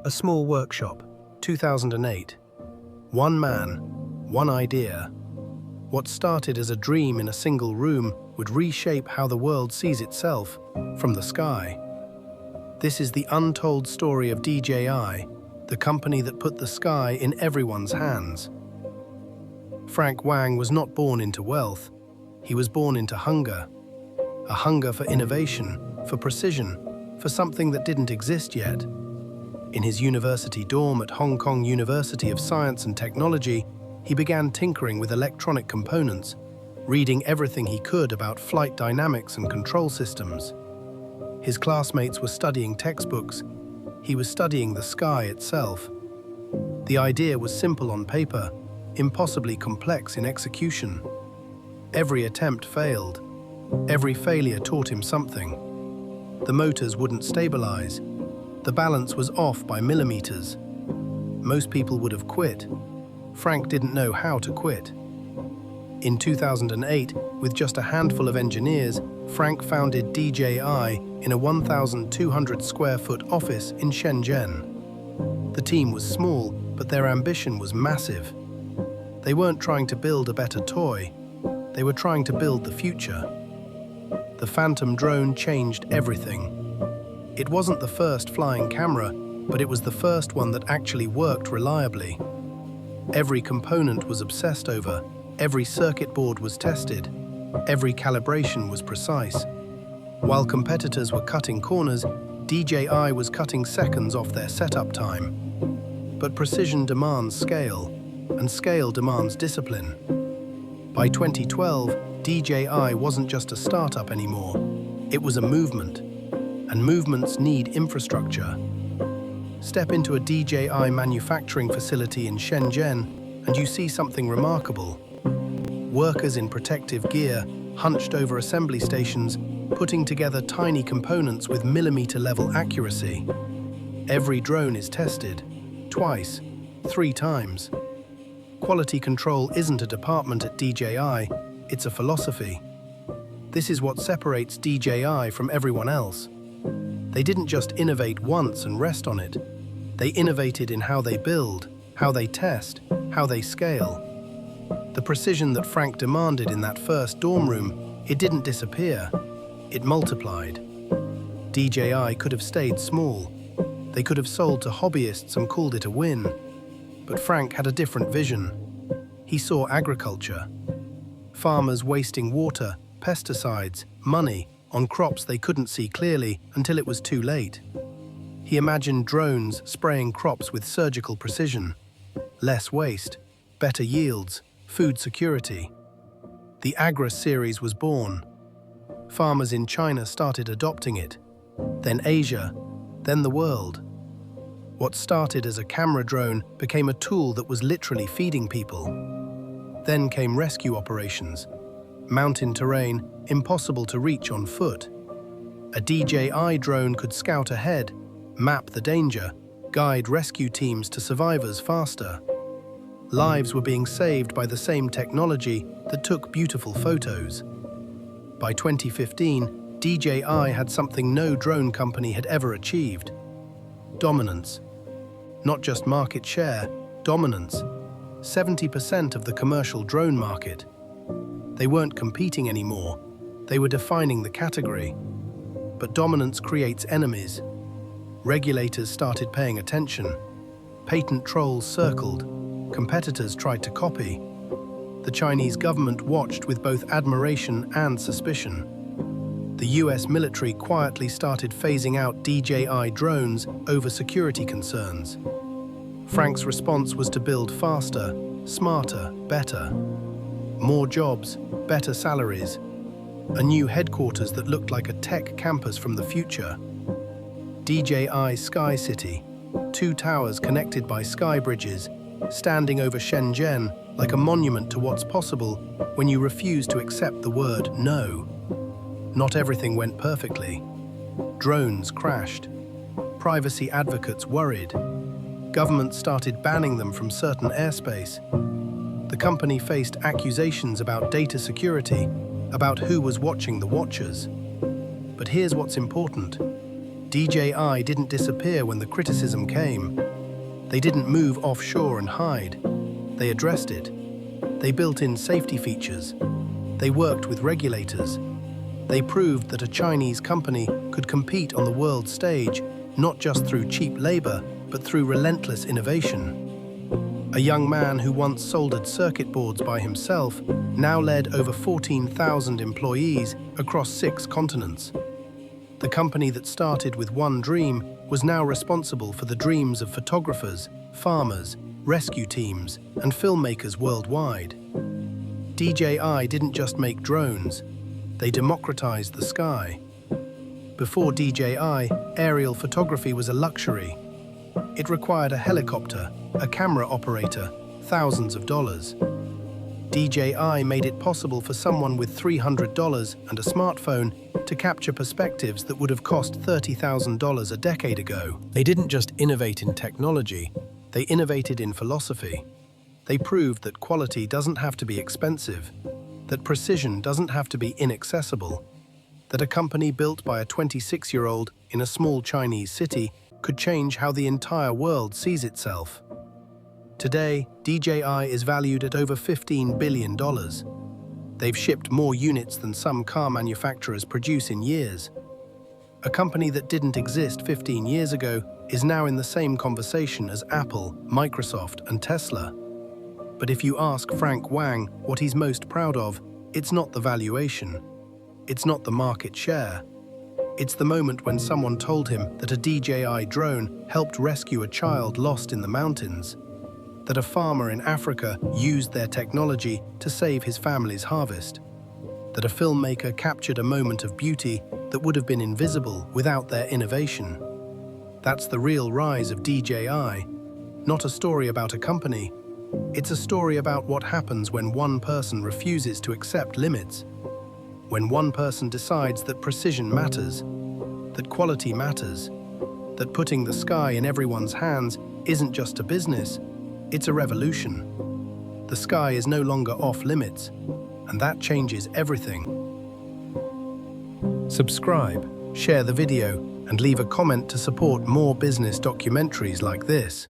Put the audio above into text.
A small workshop, 2008. One man, one idea. What started as a dream in a single room would reshape how the world sees itself from the sky. This is the untold story of DJI, the company that put the sky in everyone's hands. Frank Wang was not born into wealth. He was born into hunger. A hunger for innovation, for precision, for something that didn't exist yet. In his university dorm at Hong Kong University of Science and Technology, he began tinkering with electronic components, reading everything he could about flight dynamics and control systems. His classmates were studying textbooks. He was studying the sky itself. The idea was simple on paper, impossibly complex in execution. Every attempt failed. Every failure taught him something. The motors wouldn't stabilize. The balance was off by millimeters. Most people would have quit. Frank didn't know how to quit. In 2008, with just a handful of engineers, Frank founded DJI in a 1,200 square foot office in Shenzhen. The team was small, but their ambition was massive. They weren't trying to build a better toy. They were trying to build the future. The Phantom drone changed everything. It wasn't the first flying camera, but it was the first one that actually worked reliably. Every component was obsessed over, every circuit board was tested, every calibration was precise. While competitors were cutting corners, DJI was cutting seconds off their setup time. But precision demands scale, and scale demands discipline. By 2012, DJI wasn't just a startup anymore. It was a movement, and movements need infrastructure. Step into a DJI manufacturing facility in Shenzhen, and you see something remarkable. Workers in protective gear, hunched over assembly stations, putting together tiny components with millimeter-level accuracy. Every drone is tested, twice, 3 times. Quality control isn't a department at DJI, it's a philosophy. This is what separates DJI from everyone else. They didn't just innovate once and rest on it. They innovated in how they build, how they test, how they scale. The precision that Frank demanded in that first dorm room, it didn't disappear. It multiplied. DJI could have stayed small. They could have sold to hobbyists and called it a win. But Frank had a different vision. He saw agriculture. Farmers wasting water, pesticides, money on crops they couldn't see clearly until it was too late. He imagined drones spraying crops with surgical precision. Less waste, better yields, food security. The Agri series was born. Farmers in China started adopting it. Then Asia, then the world. What started as a camera drone became a tool that was literally feeding people. Then came rescue operations. Mountain terrain, impossible to reach on foot. A DJI drone could scout ahead, map the danger, guide rescue teams to survivors faster. Lives were being saved by the same technology that took beautiful photos. By 2015, DJI had something no drone company had ever achieved: dominance. Not just market share, dominance. 70% of the commercial drone market. They weren't competing anymore. They were defining the category. But dominance creates enemies. Regulators started paying attention. Patent trolls circled. Competitors tried to copy. The Chinese government watched with both admiration and suspicion. The US military quietly started phasing out DJI drones over security concerns. Frank's response was to build faster, smarter, better. More jobs, better salaries. A new headquarters that looked like a tech campus from the future. DJI Sky City, 2 towers connected by sky bridges, standing over Shenzhen like a monument to what's possible when you refuse to accept the word no. Not everything went perfectly. Drones crashed. Privacy advocates worried. Governments started banning them from certain airspace. The company faced accusations about data security, about who was watching the watchers. But here's what's important. DJI didn't disappear when the criticism came. They didn't move offshore and hide. They addressed it. They built in safety features. They worked with regulators. They proved that a Chinese company could compete on the world stage, not just through cheap labor, but through relentless innovation. A young man who once soldered circuit boards by himself now led over 14,000 employees across 6 continents. The company that started with one dream was now responsible for the dreams of photographers, farmers, rescue teams, and filmmakers worldwide. DJI didn't just make drones, they democratized the sky. Before DJI, aerial photography was a luxury. It required a helicopter, a camera operator, thousands of dollars. DJI made it possible for someone with $300 and a smartphone to capture perspectives that would have cost $30,000 a decade ago. They didn't just innovate in technology, they innovated in philosophy. They proved that quality doesn't have to be expensive, that precision doesn't have to be inaccessible, that a company built by a 26-year-old in a small Chinese city could change how the entire world sees itself. Today, DJI is valued at over $15 billion. They've shipped more units than some car manufacturers produce in years. A company that didn't exist 15 years ago is now in the same conversation as Apple, Microsoft, and Tesla. But if you ask Frank Wang what he's most proud of, it's not the valuation. It's not the market share. It's the moment when someone told him that a DJI drone helped rescue a child lost in the mountains, that a farmer in Africa used their technology to save his family's harvest, that a filmmaker captured a moment of beauty that would have been invisible without their innovation. That's the real rise of DJI, not a story about a company. It's a story about what happens when one person refuses to accept limits, when one person decides that precision matters, that quality matters, that putting the sky in everyone's hands isn't just a business, it's a revolution. The sky is no longer off limits, and that changes everything. Subscribe, share the video, and leave a comment to support more business documentaries like this.